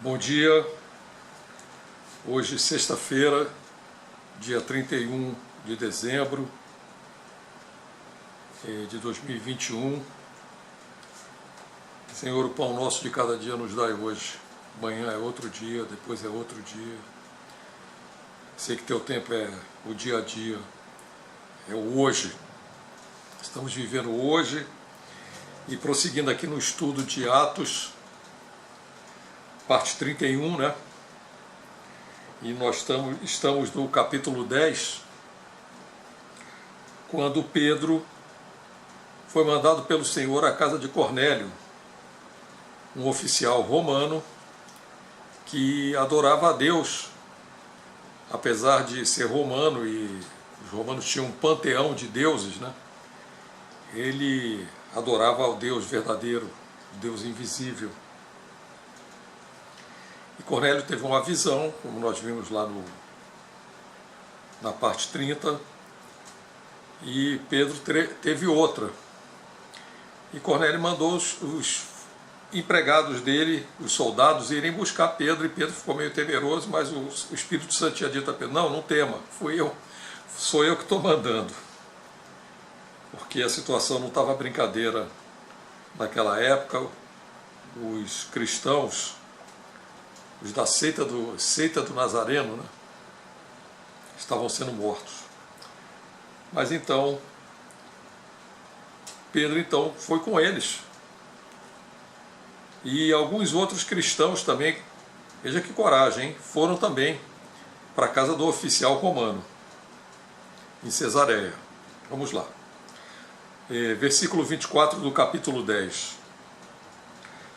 Bom dia, hoje sexta-feira, dia 31 de dezembro de 2021. Senhor, o pão nosso de cada dia nos dai hoje. Amanhã é outro dia, depois é outro dia. Sei que teu tempo é o dia a dia, é o hoje. Estamos vivendo hoje e prosseguindo aqui no estudo de Atos, parte 31, né? E nós estamos no capítulo 10, quando Pedro foi mandado pelo Senhor à casa de Cornélio, um oficial romano que adorava a Deus, apesar de ser romano, e os romanos tinham um panteão de deuses, né? Ele adorava ao Deus verdadeiro, o Deus invisível. E Cornélio teve uma visão, como nós vimos lá na parte 30, e Pedro teve outra. E Cornélio mandou os empregados dele, os soldados, irem buscar Pedro, e Pedro ficou meio temeroso, mas o Espírito Santo tinha dito a Pedro: não tema, sou eu que estou mandando. Porque a situação não estava brincadeira naquela época. Os cristãos, os da seita do Nazareno, né, estavam sendo mortos. Mas então, Pedro foi com eles. E alguns outros cristãos também, veja que coragem, hein, foram também para a casa do oficial romano, em Cesareia. Vamos lá. Versículo 24 do capítulo 10.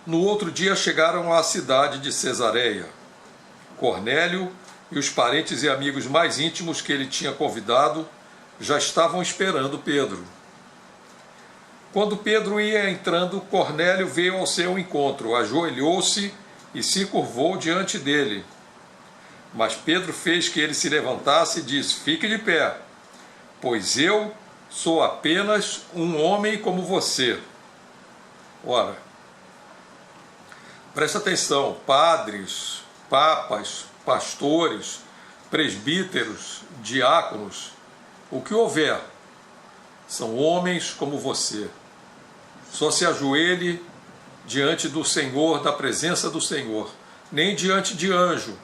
No outro dia chegaram à cidade de Cesareia. Cornélio e os parentes e amigos mais íntimos que ele tinha convidado já estavam esperando Pedro. Quando Pedro ia entrando, Cornélio veio ao seu encontro, ajoelhou-se e se curvou diante dele. Mas Pedro fez que ele se levantasse e disse: fique de pé, pois eu sou apenas um homem como você. Ora, presta atenção, padres, papas, pastores, presbíteros, diáconos, o que houver, são homens como você. Só se ajoelhe diante do Senhor, da presença do Senhor, nem diante de anjo,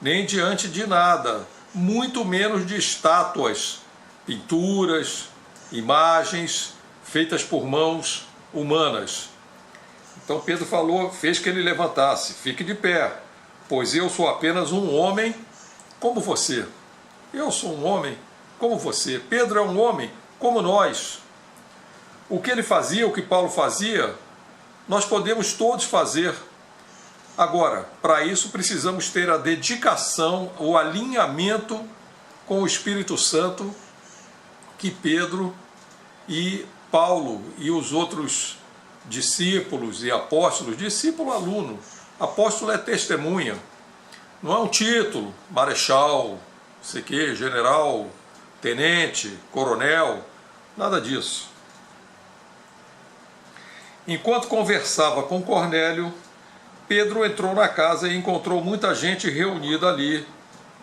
nem diante de nada, muito menos de estátuas, pinturas, imagens feitas por mãos humanas. Então Pedro fez que ele levantasse: fique de pé, pois eu sou apenas um homem como você. Eu sou um homem como você. Pedro é um homem como nós. O que ele fazia, o que Paulo fazia, nós podemos todos fazer. Agora, para isso precisamos ter a dedicação, o alinhamento com o Espírito Santo que Pedro e Paulo e os outros discípulos e apóstolos, discípulo, aluno, apóstolo é testemunha, não é um título, marechal, sei que, general, tenente, coronel, nada disso. Enquanto conversava com Cornélio, Pedro entrou na casa e encontrou muita gente reunida ali.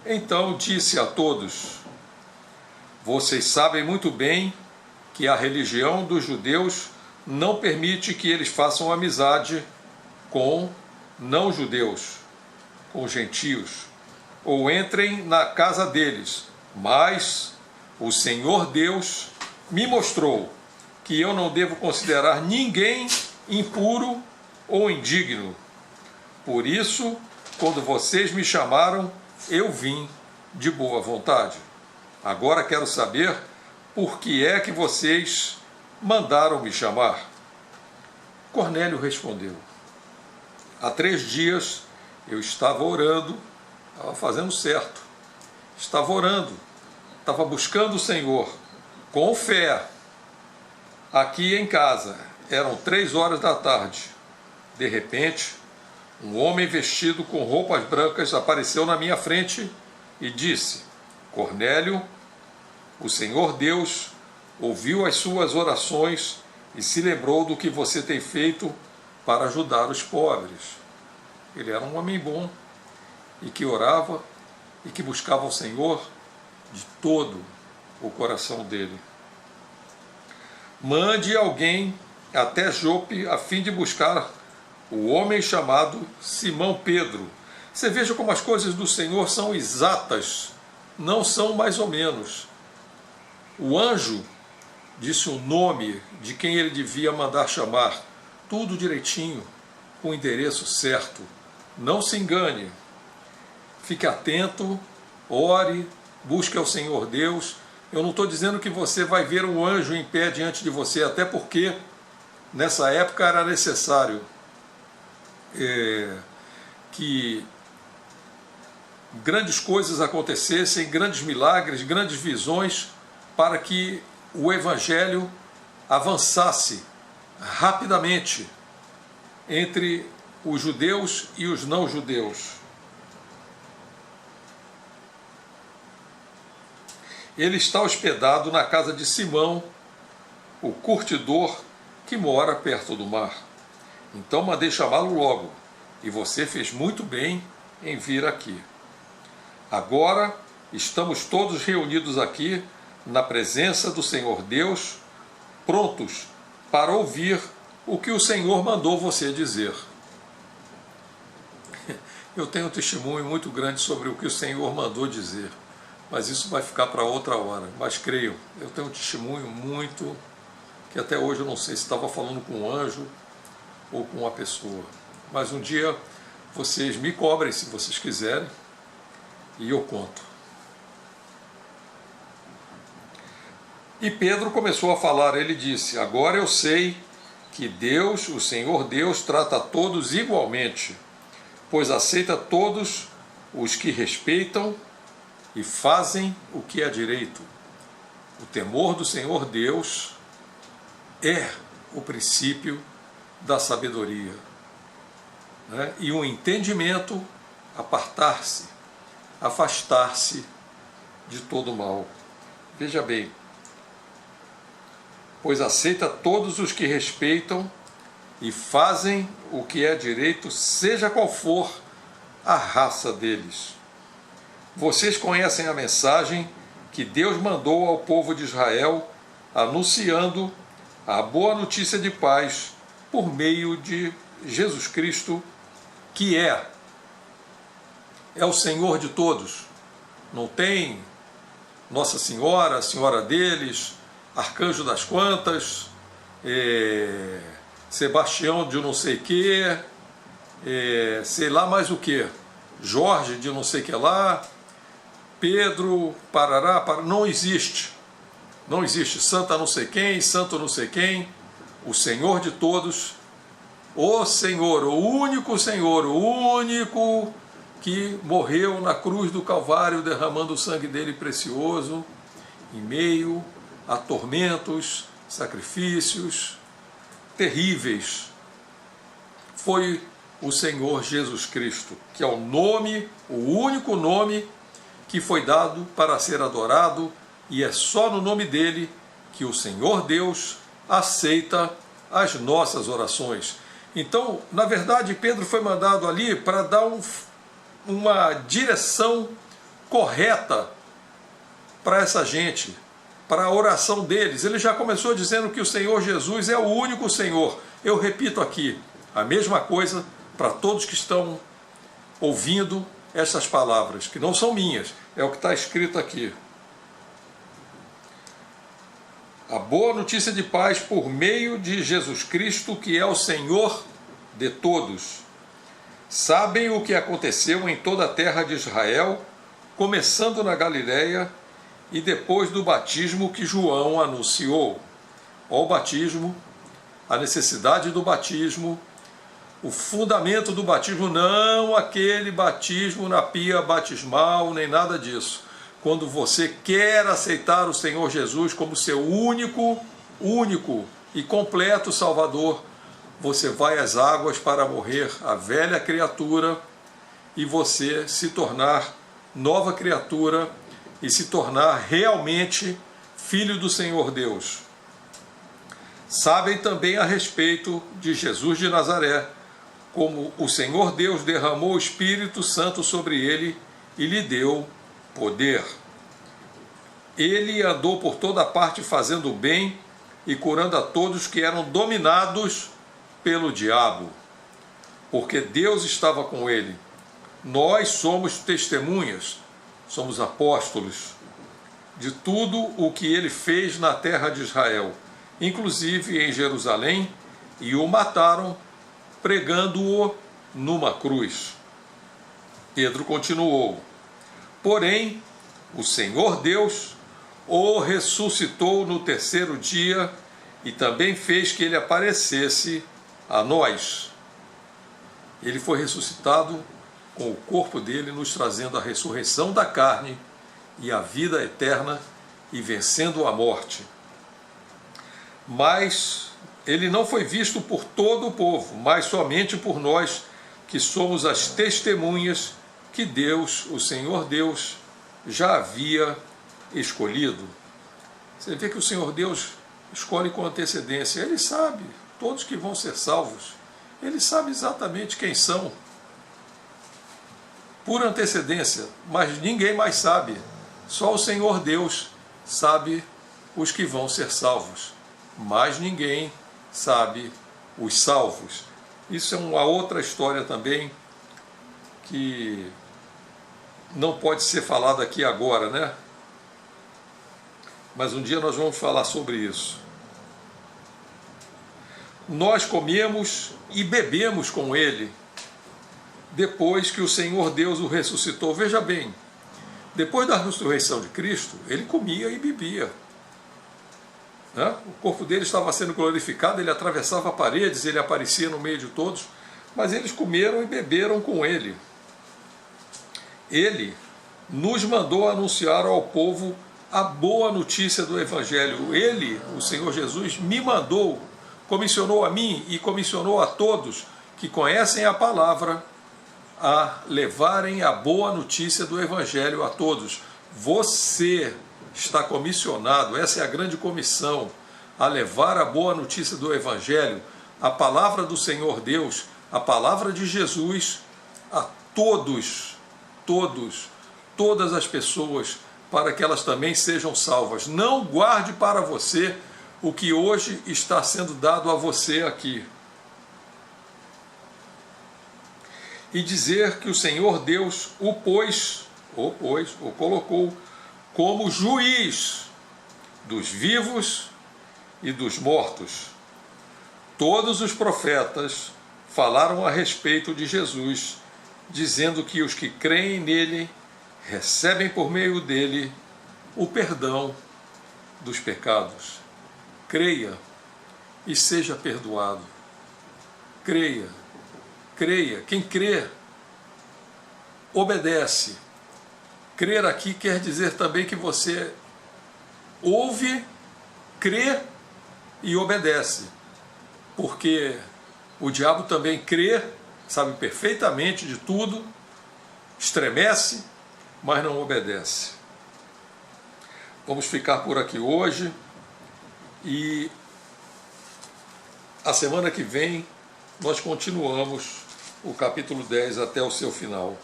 Então disse a todos: vocês sabem muito bem que a religião dos judeus não permite que eles façam amizade com não-judeus, com gentios, ou entrem na casa deles. Mas o Senhor Deus me mostrou que eu não devo considerar ninguém impuro ou indigno. Por isso, quando vocês me chamaram, eu vim de boa vontade. Agora quero saber por que é que vocês mandaram me chamar. Cornélio respondeu: há 3 dias eu estava orando, estava fazendo certo, estava orando, estava buscando o Senhor, com fé, aqui em casa. Eram 3 horas da tarde. De repente, um homem vestido com roupas brancas apareceu na minha frente e disse: Cornélio, o Senhor Deus ouviu as suas orações e se lembrou do que você tem feito para ajudar os pobres. Ele era um homem bom e que orava e que buscava o Senhor de todo o coração dele. Mande alguém até Jope a fim de buscar o homem chamado Simão Pedro. Você veja como as coisas do Senhor são exatas, não são mais ou menos. O anjo disse o nome de quem ele devia mandar chamar, tudo direitinho, com o endereço certo. Não se engane, fique atento, ore, busque ao Senhor Deus. Eu não estou dizendo que você vai ver um anjo em pé diante de você, até porque nessa época era necessário que grandes coisas acontecessem, grandes milagres, grandes visões, para que o Evangelho avançasse rapidamente entre os judeus e os não-judeus. Ele está hospedado na casa de Simão, o curtidor, que mora perto do mar. Então mandei chamá-lo logo, e você fez muito bem em vir aqui. Agora estamos todos reunidos aqui na presença do Senhor Deus, prontos para ouvir o que o Senhor mandou você dizer. Eu tenho um testemunho muito grande sobre o que o Senhor mandou dizer, mas isso vai ficar para outra hora. Mas creio, eu tenho um testemunho muito, que até hoje eu não sei se estava falando com um anjo ou com uma pessoa. Mas um dia vocês me cobrem, se vocês quiserem, e eu conto. E Pedro começou a falar, ele disse: agora eu sei que Deus, o Senhor Deus, trata a todos igualmente, pois aceita todos os que respeitam e fazem o que é direito. O temor do Senhor Deus é o princípio da sabedoria, né? E o entendimento, apartar-se, afastar-se de todo mal. Veja bem, pois aceita todos os que respeitam e fazem o que é direito, seja qual for a raça deles. Vocês conhecem a mensagem que Deus mandou ao povo de Israel, anunciando a boa notícia de paz por meio de Jesus Cristo, que é o Senhor de todos. Não tem Nossa Senhora, a Senhora deles, Arcanjo das Quantas, Sebastião de não sei quê, sei lá mais o que, Jorge de não sei que lá, Pedro, parará, não existe. Não existe santa não sei quem, santo não sei quem. O Senhor de todos, o Senhor, o único Senhor, o único que morreu na cruz do Calvário, derramando o sangue dele precioso, em meio a tormentos, sacrifícios terríveis. Foi o Senhor Jesus Cristo, que é o nome, o único nome que foi dado para ser adorado, e é só no nome dele que o Senhor Deus aceita as nossas orações. Então, na verdade, Pedro foi mandado ali para dar uma direção correta para essa gente, para a oração deles. Ele já começou dizendo que o Senhor Jesus é o único Senhor. Eu repito aqui a mesma coisa para todos que estão ouvindo essas palavras, que não são minhas, é o que está escrito aqui. A boa notícia de paz por meio de Jesus Cristo, que é o Senhor de todos. Sabem o que aconteceu em toda a terra de Israel, começando na Galileia e depois do batismo que João anunciou. Ó, o batismo, a necessidade do batismo, o fundamento do batismo, não aquele batismo na pia batismal, nem nada disso. Quando você quer aceitar o Senhor Jesus como seu único e completo Salvador, você vai às águas para morrer a velha criatura e você se tornar nova criatura e se tornar realmente filho do Senhor Deus. Sabem também a respeito de Jesus de Nazaré, como o Senhor Deus derramou o Espírito Santo sobre ele e lhe deu poder. Ele andou por toda parte fazendo o bem e curando a todos que eram dominados pelo diabo, porque Deus estava com ele. Nós somos testemunhas, somos apóstolos de tudo o que ele fez na terra de Israel, inclusive em Jerusalém, e o mataram pregando-o numa cruz. Pedro continuou: porém, o Senhor Deus o ressuscitou no terceiro dia e também fez que ele aparecesse a nós. Ele foi ressuscitado com o corpo dele, nos trazendo a ressurreição da carne e a vida eterna e vencendo a morte. Mas ele não foi visto por todo o povo, mas somente por nós, que somos as testemunhas que Deus, o Senhor Deus, já havia escolhido. Você vê que o Senhor Deus escolhe com antecedência. Ele sabe, todos que vão ser salvos, ele sabe exatamente quem são, por antecedência, mas ninguém mais sabe. Só o Senhor Deus sabe os que vão ser salvos, mas ninguém sabe os salvos. Isso é uma outra história também que não pode ser falada aqui agora, né? Mas um dia nós vamos falar sobre isso. Nós comemos e bebemos com ele depois que o Senhor Deus o ressuscitou. Veja bem, depois da ressurreição de Cristo, ele comia e bebia. O corpo dele estava sendo glorificado, ele atravessava paredes, ele aparecia no meio de todos, mas eles comeram e beberam com ele. Ele nos mandou anunciar ao povo a boa notícia do Evangelho. Ele, o Senhor Jesus, me mandou, comissionou a mim e comissionou a todos que conhecem a palavra a levarem a boa notícia do Evangelho a todos. Você está comissionado, essa é a grande comissão, a levar a boa notícia do Evangelho, a palavra do Senhor Deus, a palavra de Jesus a todos, todas as pessoas, para que elas também sejam salvas. Não guarde para você o que hoje está sendo dado a você aqui. E dizer que o Senhor Deus o colocou como juiz dos vivos e dos mortos. Todos os profetas falaram a respeito de Jesus, dizendo que os que creem nele recebem por meio dele o perdão dos pecados. Creia e seja perdoado. Creia. Quem crê, obedece. Crer aqui quer dizer também que você ouve, crê e obedece. Porque o diabo também crê, sabe perfeitamente de tudo, estremece, mas não obedece. Vamos ficar por aqui hoje e a semana que vem nós continuamos o capítulo 10 até o seu final.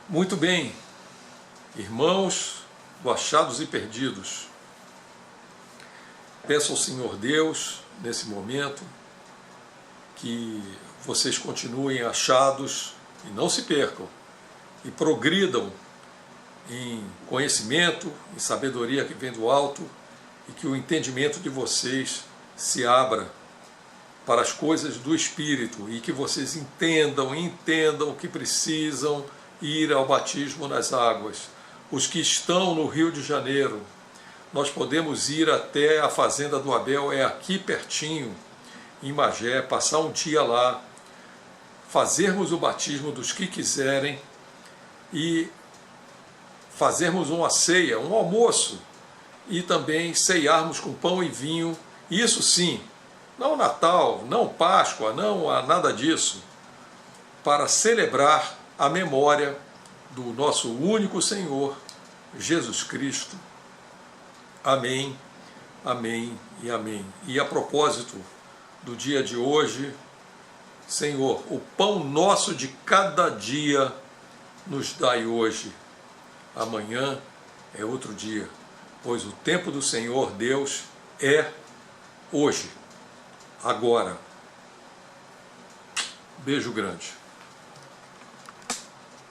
Muito bem, irmãos do Achados e Perdidos, peço ao Senhor Deus, nesse momento, que vocês continuem achados e não se percam, e progridam em conhecimento, em sabedoria que vem do alto, e que o entendimento de vocês se abra para as coisas do Espírito, e que vocês entendam que precisam ir ao batismo nas águas. Os que estão no Rio de Janeiro, nós podemos ir até a Fazenda do Abel, é aqui pertinho, em Magé, passar um dia lá, fazermos o batismo dos que quiserem e fazermos uma ceia, um almoço, e também ceiarmos com pão e vinho, isso sim, não Natal, não Páscoa, não há nada disso, para celebrar a memória do nosso único Senhor, Jesus Cristo. Amém, amém e amém. E a propósito, do dia de hoje. Senhor, o pão nosso de cada dia nos dai hoje. Amanhã é outro dia, pois o tempo do Senhor Deus é hoje, agora. Beijo grande.